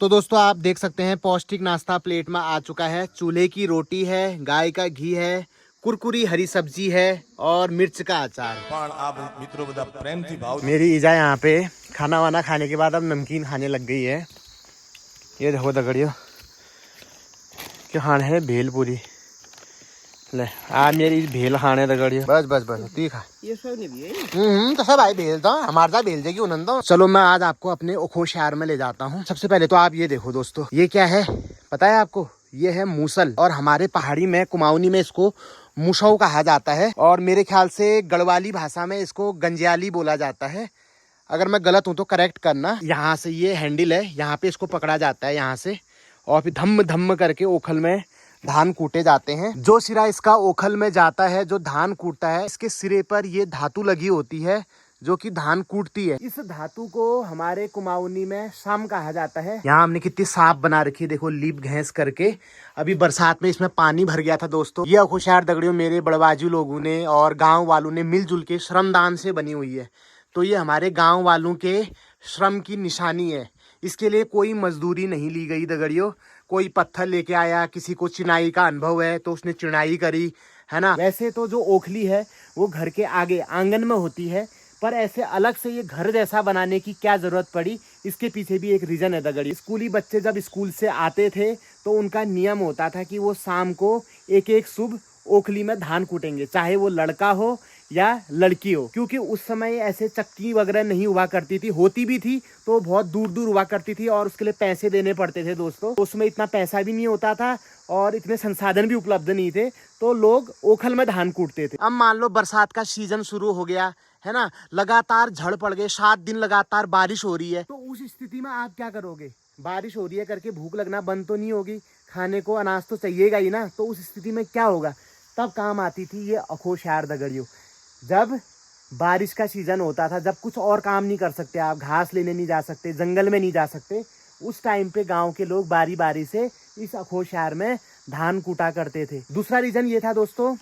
तो दोस्तों आप देख सकते हैं पौष्टिक नाश्ता प्लेट में आ चुका है। चूल्हे की रोटी है, गाय का घी है, कुरकुरी हरी सब्जी है और मिर्च का अचार। आप मित्रों बता प्रेम थी भाव। मेरी ईजा यहाँ पे खाना वाना खाने के बाद अब नमकीन खाने लग गई है। ये देखो दगड़ियो क्या खाने है, भेल पूरी। ले आज मेरी भेल खाने दगड़ियो। बस बस बस तू खा। ये सब नहीं भी है। तो सब आई भेल था हमारे साथ भेल देगी उन्होंने तो। चलो मैं आज आपको अपने ओखो शहर में ले जाता हूँ। सबसे पहले तो आप ये देखो दोस्तों, ये क्या है पता है आपको? ये है मूसल, और हमारे पहाड़ी में कुमाऊनी में इसको मुशौ कहा जाता है, और मेरे ख्याल से गढ़वाली भाषा में इसको गंजियाली बोला जाता है। अगर मैं गलत हूँ तो करेक्ट करना। यहाँ से ये हैंडल है, यहाँ पे इसको पकड़ा जाता है यहाँ से, और फिर धम्म धम्म करके ओखल में धान कूटे जाते हैं। जो सिरा इसका ओखल में जाता है, जो धान कूटता है, इसके सिरे पर ये धातु लगी होती है जो कि धान कूटती है। इस धातु को हमारे कुमाऊनी में शाम कहा जाता है। यहाँ हमने कितनी साफ बना रखी है, देखो लीप घैस करके। अभी बरसात में इसमें पानी भर गया था दोस्तों। ये अखोशहर दगड़ियों मेरे बड़वाजू लोगों ने और गाँव वालों ने मिलजुल के श्रमदान से बनी हुई है। तो ये हमारे गाँव वालों के श्रम की निशानी है। इसके लिए कोई मजदूरी नहीं ली गई दगड़ियों। कोई पत्थर लेके आया, किसी को चिनाई का अनुभव है तो उसने चिनाई करी, है ना। वैसे तो जो ओखली है वो घर के आगे आंगन में होती है, पर ऐसे अलग से ये घर जैसा बनाने की क्या जरूरत पड़ी, इसके पीछे भी एक रीजन है दगड़ी। स्कूली बच्चे जब स्कूल से आते थे तो उनका नियम होता था कि वो शाम को एक एक शुभ ओखली में धान कूटेंगे, चाहे वो लड़का हो या लड़की हो। क्योंकि उस समय ऐसे चक्की वगैरह नहीं हुआ करती थी, होती भी थी तो बहुत दूर दूर हुआ करती थी, और उसके लिए पैसे देने पड़ते थे दोस्तों। उसमें इतना पैसा भी नहीं होता था और इतने संसाधन भी उपलब्ध नहीं थे, तो लोग ओखल में धान कूटते थे। अब मान लो बरसात का सीजन शुरू हो गया है ना, लगातार झड़ पड़ गए, 7 दिन लगातार बारिश हो रही है, तो उस स्थिति में आप क्या करोगे? बारिश हो रही है करके भूख लगना बंद तो नहीं होगी, खाने को अनाज तो चाहिएगा ही ना। तो उस स्थिति में क्या होगा? तब काम आती थी ये अखोशहर दगड़ियों। जब बारिश का सीजन होता था, जब कुछ और काम नहीं कर सकते, आप घास लेने नहीं जा सकते, जंगल में नहीं जा सकते, उस टाइम पे गांव के लोग बारी बारी से इस अखोशहर में धान कूटा करते थे। दूसरा रीजन ये था दोस्तों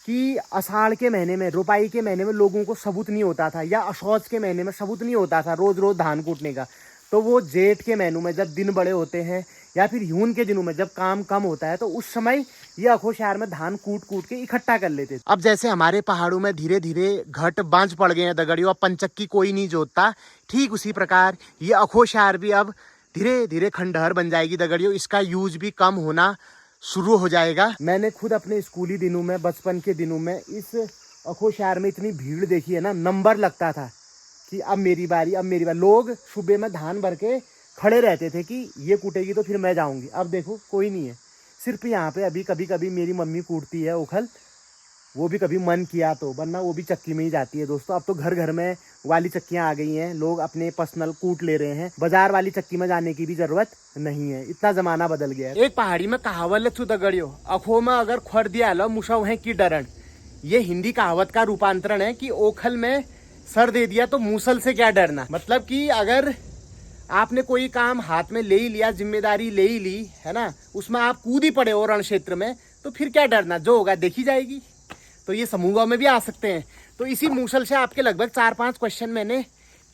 कि अषाढ़ के महीने में, रोपाई के महीने में लोगों को सबूत नहीं होता था, या अशौच के महीने में सबूत नहीं होता था रोज रोज धान कूटने का। तो वो जेठ के महीनों में जब दिन बड़े होते हैं, या फिर यून के दिनों में जब काम कम होता है, तो उस समय ये अखोशहर में धान कूट कूट के इकट्ठा कर लेते थे। अब जैसे हमारे पहाड़ों में धीरे धीरे घट बांझ पड़ गए हैं दगड़ियों, अब पंचक्की कोई नहीं जोतता, ठीक उसी प्रकार ये अखोशहर भी अब धीरे धीरे खंडहर बन जाएगी दगड़ियों। इसका यूज भी कम होना शुरू हो जाएगा। मैंने खुद अपने स्कूली दिनों में, बचपन के दिनों में इस अखोशहर में इतनी भीड़ देखी है ना, नंबर लगता था कि अब मेरी बारी, अब मेरी बारी। लोग सुबह में धान भर के खड़े रहते थे कि ये कूटेगी तो फिर मैं जाऊंगी। अब देखो कोई नहीं है, सिर्फ यहाँ पे अभी कभी कभी मेरी मम्मी कूटती है ओखल, वो भी कभी मन किया तो, वरना वो भी चक्की में ही जाती है दोस्तों। अब तो घर घर में वाली चक्कियाँ आ गई हैं, लोग अपने पर्सनल कूट ले रहे हैं, बाजार वाली चक्की में जाने की भी जरूरत नहीं है, इतना जमाना बदल गया है। एक पहाड़ी में कहावत छू दगड़ियो, अखो में अगर खड़ दिया लो मुशौ है की डरण। ये हिंदी कहावत का रूपांतरण है कि ओखल में सर दे दिया तो मूसल से क्या डरना। मतलब कि अगर आपने कोई काम हाथ में ले ही लिया, जिम्मेदारी ले ही ली है ना, उसमें आप कूद ही पड़े हो रण क्षेत्र में, तो फिर क्या डरना, जो होगा देखी जाएगी। तो ये समूहों में भी आ सकते हैं। तो इसी मूसल से आपके लगभग 4-5 क्वेश्चन मैंने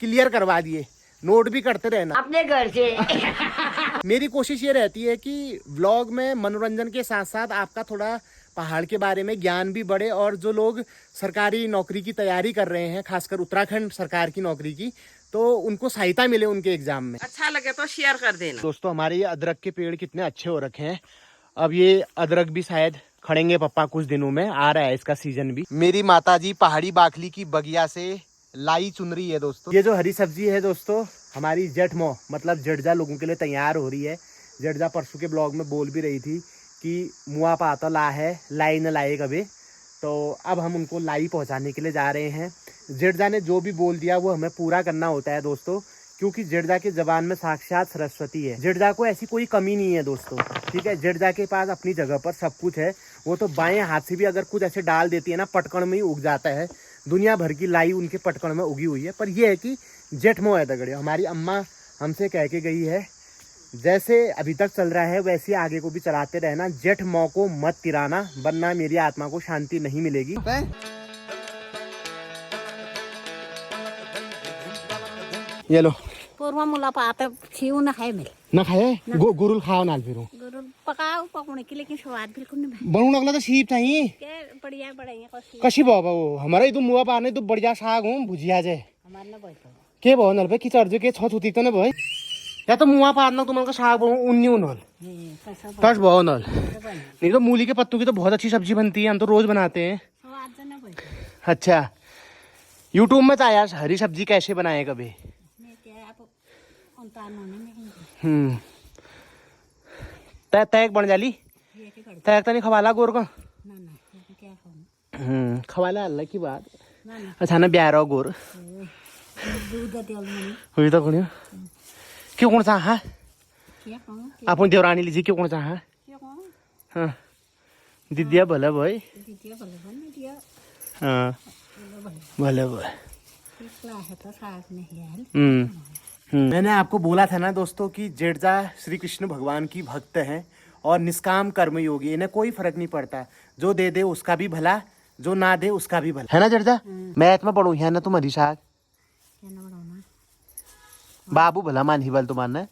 क्लियर करवा दिए, नोट भी करते रहना अपने घर से। मेरी कोशिश ये रहती है कि व्लॉग में मनोरंजन के साथ साथ आपका थोड़ा पहाड़ के बारे में ज्ञान भी बढ़े, और जो लोग सरकारी नौकरी की तैयारी कर रहे हैं, खासकर उत्तराखंड सरकार की नौकरी की, तो उनको सहायता मिले उनके एग्जाम में। अच्छा लगे तो शेयर कर देना दोस्तों हमारे ये अदरक के पेड़ कितने अच्छे हो रखे हैं। अब ये अदरक भी शायद खड़ेंगे पप्पा कुछ दिनों में, आ रहा है इसका सीजन भी। मेरी माताजी पहाड़ी बाखली की बगिया से लाई चुन रही है दोस्तों। ये जो हरी सब्जी है दोस्तों, हमारी जेठमो मतलब जड़जा लोगों के लिए तैयार हो रही है। जड़जा परसों के ब्लॉग में बोल भी रही थी कि मुआ पाता ला है, लाई न लाए कभी। तो अब हम उनको लाई पहुंचाने के लिए जा रहे हैं। जड़जा ने जो भी बोल दिया वो हमें पूरा करना होता है दोस्तों, क्योंकि जड़जा के जबान में साक्षात सरस्वती है। जड़जा को ऐसी कोई कमी नहीं है दोस्तों, ठीक है। जड़जा के पास अपनी जगह पर सब कुछ है। वो तो बाएं हाथ से भी अगर कुछ ऐसे डाल देती है ना, पटकन में ही उग जाता है। दुनिया भर की लाई उनके पटकन में उगी हुई है। पर यह है कि जेठमो है दगड़े। हमारी अम्मा हमसे कह के गई है, जैसे अभी तक चल रहा है वैसे आगे को भी चलाते रहना, जेठमो को मत तिराना, वरना मेरी आत्मा को शांति नहीं मिलेगी। ये लो पूर्व मुला पात खिऊन है मिल ना खाए गुरुल खाओ नाल फिर गुरु पकाओ पकने की, लेकिन स्वाद बिल्कुल नहीं बनू लगला तो सीप था के बढ़िया बढ़िया कशी बाबा वो हमारा तो मुआ पाने तो बढ़िया साग हूँ भुजिया जे हमारे ना बैठो के भाव नल पे खिचड़ जो के छ छुती तो ना भाई या तो मुआ पारना तुम्हारा साग बहु उन्नी उनल कैसा तस भाव नल बन नहीं तो मूली के पत्तों की तो बहुत अच्छी सब्जी बनती है, हम तो रोज बनाते हैं। स्वाद से ना बैठो अच्छा यूट्यूब में तो आया हरी सब्जी कैसे बनाए कभी। मैं क्या आप अंतान होने नहीं तैक बन जाली ये के कर तैक तो नहीं खवाला गोर का ना ना ये क्या खाऊं खवाला अल्लाह की बात ना ना अच्छा ना ब्याह रहो गोर दूध तेल में हुई तो कौन क्यों कौन सा हाँ क्या खाऊं अपन देवरानी लीजिए क्यों कौन सा हाँ क्या खाऊं हाँ दीदिया भले भाई दीजिए भले बन दिया हाँ भले भाई इतना है तो साग नहीं है। मैंने आपको बोला था ना दोस्तों कि जेठजा श्री कृष्ण भगवान की भक्त हैं और निष्काम कर्म योगी, इन्हें कोई फर्क नहीं पड़ता, जो दे दे उसका भी भला, जो ना दे उसका भी भला, है ना जेठजा। मैथ में पढ़ू है ना तुम हरी साग क्या ना बनाना बाबू भला मान ही बल तुम्हारे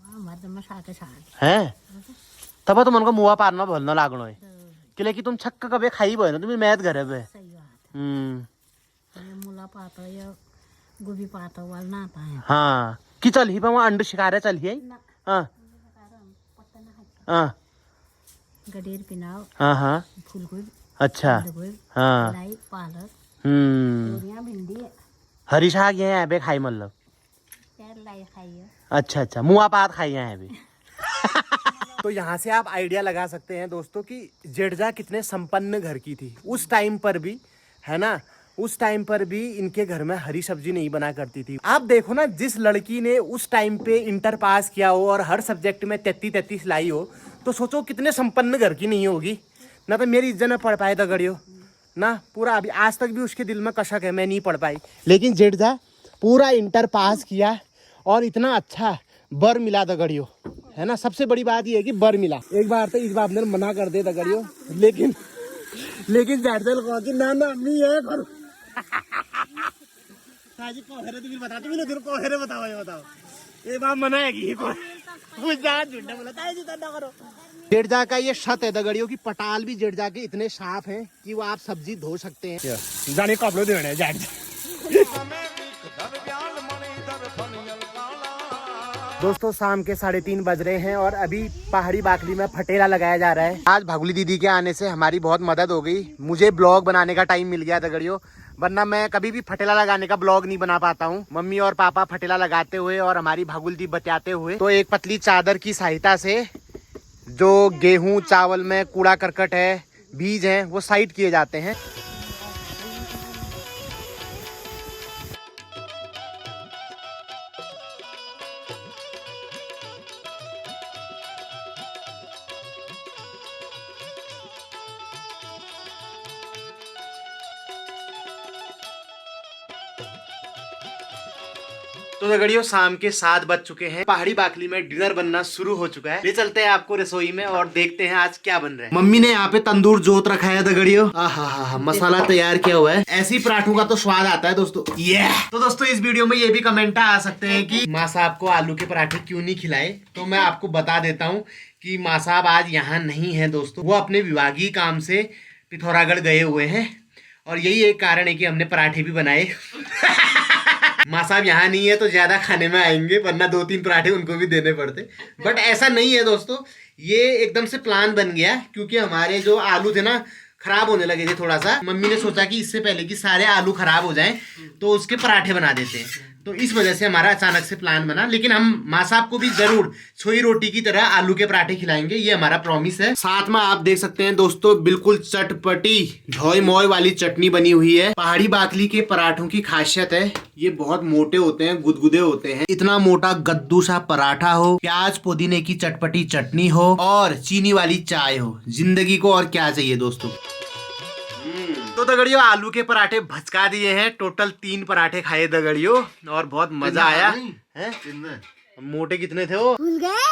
हमारे तो मसाले के साग हैं तब तुम उनको मुआ पारना भलना लागनो है कि कि तुम छक्का कभी खाई बो ना तुम्हें मैथ घर पे। सही बात है। ये मूला पाता या गोभी पाता वाला ना पाए हाँ कि चल ही पे वहाँ अंड शिकारे चल ही ना हाँ पत्ता ना हाँ गडेर पिनाव हाँ हाँ फूलगोभी अच्छा गोभी हाँ लाई पालक तोरियां भिंडी हरी साग ये यहाँ पे खाई मतलब यार लाई खाइए अच्छा अच्छा मुआ पात खाई है अभी तो यहाँ से आप आइडिया लगा सकते हैं दोस्तों कि जेठजा कितने संपन्न घर की थी उस टाइम पर भी, है ना। उस टाइम पर भी इनके घर में हरी सब्जी नहीं बना करती थी। आप देखो ना, जिस लड़की ने उस टाइम पे इंटर पास किया हो और हर सब्जेक्ट में 33 लाई हो, तो सोचो कितने संपन्न घर की नहीं होगी ना। तो मेरी इज्जत न पढ़ पाए दगड़ियो ना, पूरा अभी आज तक भी उसके दिल में कशक है मैं नहीं पढ़ पाई। लेकिन जेठजा पूरा इंटर पास किया और इतना अच्छा बर मिला दगड़ियो, है ना। सबसे बड़ी बात ये है कि बर मिला। एक बार तो इस बाप ने मना कर दे दगड़ियो, लेकिन जेठजा कहा कि ना ना अम्मी ये करो साजी कोहरे तो भी बता तुम लोग कोहरे बताओ ये बताओ ये बात मना है कि झूठा बोला ताजी तो ना करो। जेठजा का ये शत है दगड़ियों की पटाल भी जेठजा के इतने साफ हैं कि वो आप सब्जी धो सकते हैं। जाने कपड़े देने जेठजा। दोस्तों शाम के 3:30 बज रहे हैं और अभी पहाड़ी बाकली में फटेला लगाया जा रहा है। आज भागुली दीदी के आने से हमारी बहुत मदद हो गई, मुझे ब्लॉग बनाने का टाइम मिल गया दगड़ियों, वरना मैं कभी भी फटेला लगाने का ब्लॉग नहीं बना पाता हूँ। मम्मी और पापा फटेला लगाते हुए और हमारी भागुल दी बचाते हुए तो एक पतली चादर की सहायता से जो गेहूं चावल में कूड़ा करकट है, बीज है, वो साइड किए जाते हैं। तो दगड़ियों शाम के 7 बज चुके हैं, पहाड़ी बाकली में डिनर बनना शुरू हो चुका है। ले चलते हैं आपको रसोई में और देखते हैं आज क्या बन रहा है। मम्मी ने यहाँ पे तंदूर जोत रखा है दगड़ियों, आहा मसाला तैयार किया हुआ है। ऐसी पराठों का तो स्वाद आता है दोस्तों। तो दोस्तों इस वीडियो में ये भी कमेंट आ सकते हैं कि माँ साहब को आलू के पराठे क्यों नहीं खिलाए, तो मैं आपको बता देता हूँ कि माँ साहब आज यहाँ नहीं है दोस्तों, वो अपने विभागीय काम से पिथौरागढ़ गए हुए हैं और यही एक कारण है कि हमने पराठे भी बनाए। माँ साहब यहाँ नहीं है तो ज्यादा खाने में आएंगे, वरना 2-3 पराठे उनको भी देने पड़ते। बट ऐसा नहीं है दोस्तों, ये एकदम से प्लान बन गया क्योंकि हमारे जो आलू थे ना खराब होने लगे थे थोड़ा सा। मम्मी ने सोचा कि इससे पहले कि सारे आलू खराब हो जाएं तो उसके पराठे बना देते हैं, तो इस वजह से हमारा अचानक से प्लान बना। लेकिन हम माँ साहब को भी जरूर छोई रोटी की तरह आलू के पराठे खिलाएंगे, ये हमारा प्रॉमिस है। साथ में आप देख सकते हैं दोस्तों बिल्कुल चटपटी झोई मोय वाली चटनी बनी हुई है। पहाड़ी बाकली के पराठों की खासियत है ये बहुत मोटे होते हैं, गुदगुदे होते हैं। इतना मोटा गद्दू सा पराठा हो, प्याज पुदीने की चटपटी चटनी हो और चीनी वाली चाय हो, जिंदगी को और क्या चाहिए दोस्तों। तो दगड़ियों आलू के पराठे भचका दिए हैं, टोटल 3 पराठे खाए दगड़ियों और बहुत मजा आया है। मोटे कितने थे वो?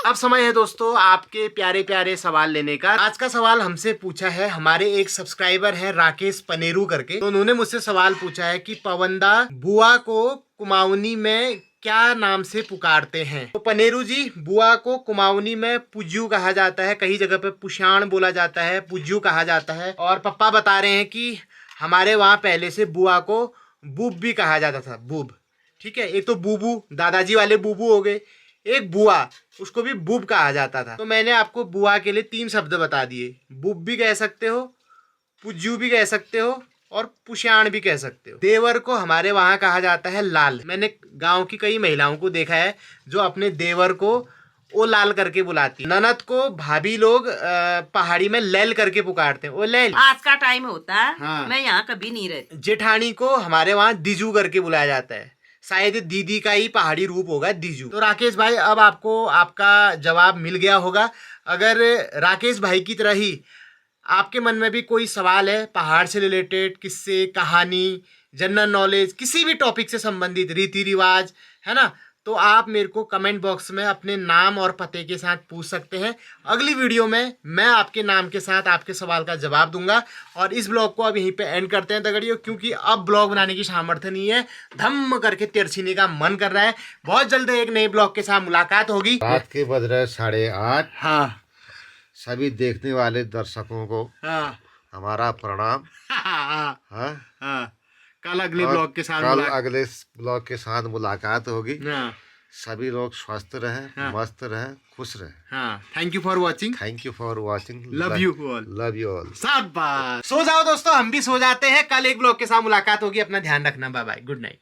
अब समय है दोस्तों आपके प्यारे प्यारे सवाल लेने का। आज का सवाल हमसे पूछा है हमारे एक सब्सक्राइबर है राकेश पनेरू करके, तो उन्होंने मुझसे सवाल पूछा है कि पवनदा बुआ को कुमाऊनी में क्या नाम से पुकारते हैं? तो पनेरू जी, बुआ को कुमाऊनी में पुज्जू कहा जाता है, कई जगह पे पुशाण बोला जाता है, पुज्जू कहा जाता है। और पप्पा बता रहे हैं कि हमारे वहाँ पहले से बुआ को बूब भी कहा जाता था, बूब। ठीक है, एक तो बूबू दादाजी वाले बूबू हो गए, एक बुआ उसको भी बूब कहा जाता था। तो मैंने आपको बुआ के लिए 3 शब्द बता दिए, बूब भी कह सकते हो, पुज्जू भी कह सकते हो और पुशाण भी कह सकते हो। देवर को हमारे वहाँ कहा जाता है लाल। मैंने गांव की कई महिलाओं को देखा है जो अपने देवर को ओ लाल करके बुलाती। ननद को भाभी लोग पहाड़ी में लैल करके पुकारते हैं, ओ लैल। आज का टाइम होता है। हाँ। मैं यहाँ कभी नहीं रहती। जेठानी को हमारे वहाँ दीजू करके बुलाया जाता है, शायद दीदी का ही पहाड़ी रूप होगा दीजू। तो राकेश भाई, अब आपको आपका जवाब मिल गया होगा। अगर राकेश भाई की तरह ही आपके मन में भी कोई सवाल है पहाड़ से रिलेटेड, किस्से, कहानी, जनरल नॉलेज, किसी भी टॉपिक से संबंधित, रीति रिवाज, है ना, तो आप मेरे को कमेंट बॉक्स में अपने नाम और पते के साथ पूछ सकते हैं। अगली वीडियो में मैं आपके नाम के साथ आपके सवाल का जवाब दूंगा। और इस ब्लॉग को अब यहीं पे एंड करते हैं दगड़ियों, क्योंकि अब ब्लॉग बनाने की सामर्थ्य नहीं है, धम्म करके तिरछीने का मन कर रहा है। बहुत जल्द एक नए ब्लॉग के साथ मुलाकात होगी। रात के बज रहे 8:30। हाँ सभी देखने वाले दर्शकों को हाँ हमारा प्रणाम। हाँ हाँ, हाँ। कल अगले और ब्लॉग के साथ कल अगले ब्लॉग के साथ मुलाकात होगी। हाँ सभी लोग स्वस्थ रहें, हाँ। मस्त रहें, खुश रहें। हाँ। Thank you for watching. Thank you for watching. Love you all. Love you all. शाबाश। सो जाओ दोस्तों, हम भी सो जाते हैं। कल एक ब्लॉग के साथ मुलाकात होगी। अपना ध्यान रखना। Bye bye, good night.